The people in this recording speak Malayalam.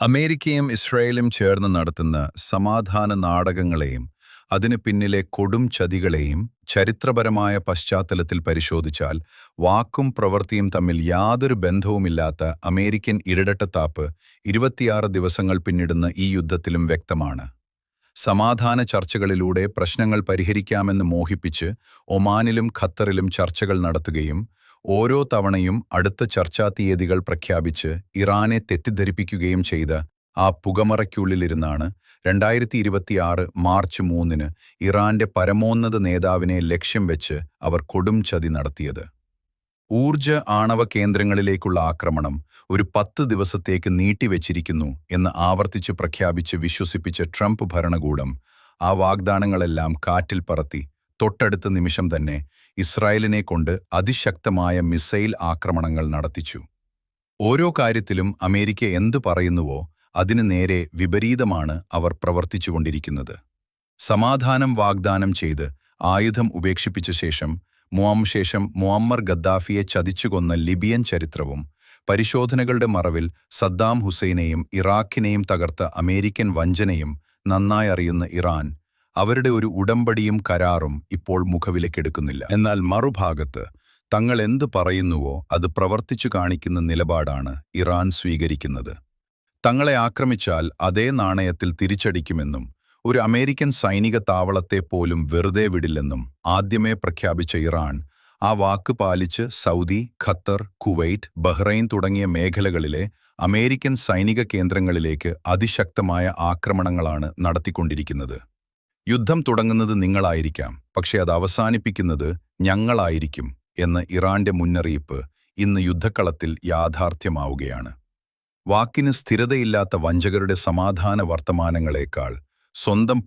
അമേരിക്കയും ഇസ്രായേലും ചേർന്ന് നടത്തുന്ന സമാധാന നാടകങ്ങളെയും അതിനു പിന്നിലെ കൊടും ചതികളെയും ചരിത്രപരമായ പശ്ചാത്തലത്തിൽ പരിശോധിച്ചാൽ വാക്കും പ്രവൃത്തിയും തമ്മിൽ യാതൊരു ബന്ധവുമില്ലാത്ത അമേരിക്കൻ ഇരട്ടത്താപ്പ് 26 ദിവസങ്ങൾ പിന്നിടുന്ന ഈ യുദ്ധത്തിലും വ്യക്തമാണ്. സമാധാന ചർച്ചകളിലൂടെ പ്രശ്നങ്ങൾ പരിഹരിക്കാമെന്ന് മോഹിപ്പിച്ച് ഒമാനിലും ഖത്തറിലും ചർച്ചകൾ നടത്തുകയും ഓരോ തവണയും അടുത്ത ചർച്ചാ തീയതികൾ പ്രഖ്യാപിച്ച് ഇറാനെ തെറ്റിദ്ധരിപ്പിക്കുകയും ചെയ്ത ആ പുകമറയ്ക്കുള്ളിലിരുന്നാണ് 2026 മാർച്ച് 3-ന് ഇറാന്റെ പരമോന്നത നേതാവിനെ ലക്ഷ്യം വെച്ച് അവർ കൊടും ചതി നടത്തിയത്. ഊർജ ആണവ കേന്ദ്രങ്ങളിലേക്കുള്ള ആക്രമണം ഒരു 10 ദിവസത്തേക്ക് നീട്ടിവെച്ചിരിക്കുന്നു എന്ന് ആവർത്തിച്ചു പ്രഖ്യാപിച്ച് വിശ്വസിപ്പിച്ച ട്രംപ് ഭരണകൂടം ആ വാഗ്ദാനങ്ങളെല്ലാം കാറ്റിൽ പറത്തി തൊട്ടടുത്ത നിമിഷം തന്നെ ഇസ്രായേലിനെ കൊണ്ട് അതിശക്തമായ മിസൈൽ ആക്രമണങ്ങൾ നടത്തിച്ചു. ഓരോ കാര്യത്തിലും അമേരിക്ക എന്തു പറയുന്നുവോ അതിന് നേരെ വിപരീതമാണ് അവർ പ്രവർത്തിച്ചുകൊണ്ടിരിക്കുന്നത്. സമാധാനം വാഗ്ദാനം ചെയ്ത് ആയുധം ഉപേക്ഷിപ്പിച്ച ശേഷം മുഅമ്മർ ഗദ്ദാഫിയെ ചതിച്ചുകൊന്ന ലിബിയൻ ചരിത്രവും പരിശോധനകളുടെ മറവിൽ സദ്ദാം ഹുസൈനെയും ഇറാഖിനെയും തകർത്ത അമേരിക്കൻ വഞ്ചനയും നന്നായി അറിയുന്ന ഇറാൻ അവരുടെ ഒരു ഉടമ്പടിയും കരാറും ഇപ്പോൾ മുഖവിലക്കെടുക്കുന്നില്ല. എന്നാൽ മറുഭാഗത്ത് തങ്ങൾ എന്തു പറയുന്നുവോ അത് പ്രവർത്തിച്ചു കാണിക്കുന്ന നിലപാടാണ് ഇറാൻ സ്വീകരിക്കുന്നത്. തങ്ങളെ ആക്രമിച്ചാൽ അതേ നാണയത്തിൽ തിരിച്ചടിക്കുമെന്നും ഒരു അമേരിക്കൻ സൈനിക താവളത്തെ പോലും വെറുതെ വിടില്ലെന്നും ആദ്യമേ പ്രഖ്യാപിച്ച ഇറാൻ ആ വാക്ക് പാലിച്ച് സൗദി, ഖത്തർ, കുവൈറ്റ്, ബഹ്റൈൻ തുടങ്ങിയ മേഖലകളിലെ അമേരിക്കൻ സൈനിക കേന്ദ്രങ്ങളിലേക്ക് അതിശക്തമായ ആക്രമണങ്ങളാണ് നടത്തിക്കൊണ്ടിരിക്കുന്നത്. യുദ്ധം തുടങ്ങുന്നത് നിങ്ങളായിരിക്കാം, പക്ഷേ അത് അവസാനിപ്പിക്കുന്നത് ഞങ്ങളായിരിക്കും എന്ന ഇറാന്റെ മുന്നറിയിപ്പ് ഇന്ന് യുദ്ധക്കളത്തിൽ യാഥാർത്ഥ്യമാവുകയാണ്. വാക്കിന് സ്ഥിരതയില്ലാത്ത വഞ്ചകരുടെ സമാധാന വർത്തമാനങ്ങളേക്കാൾ സ്വന്തം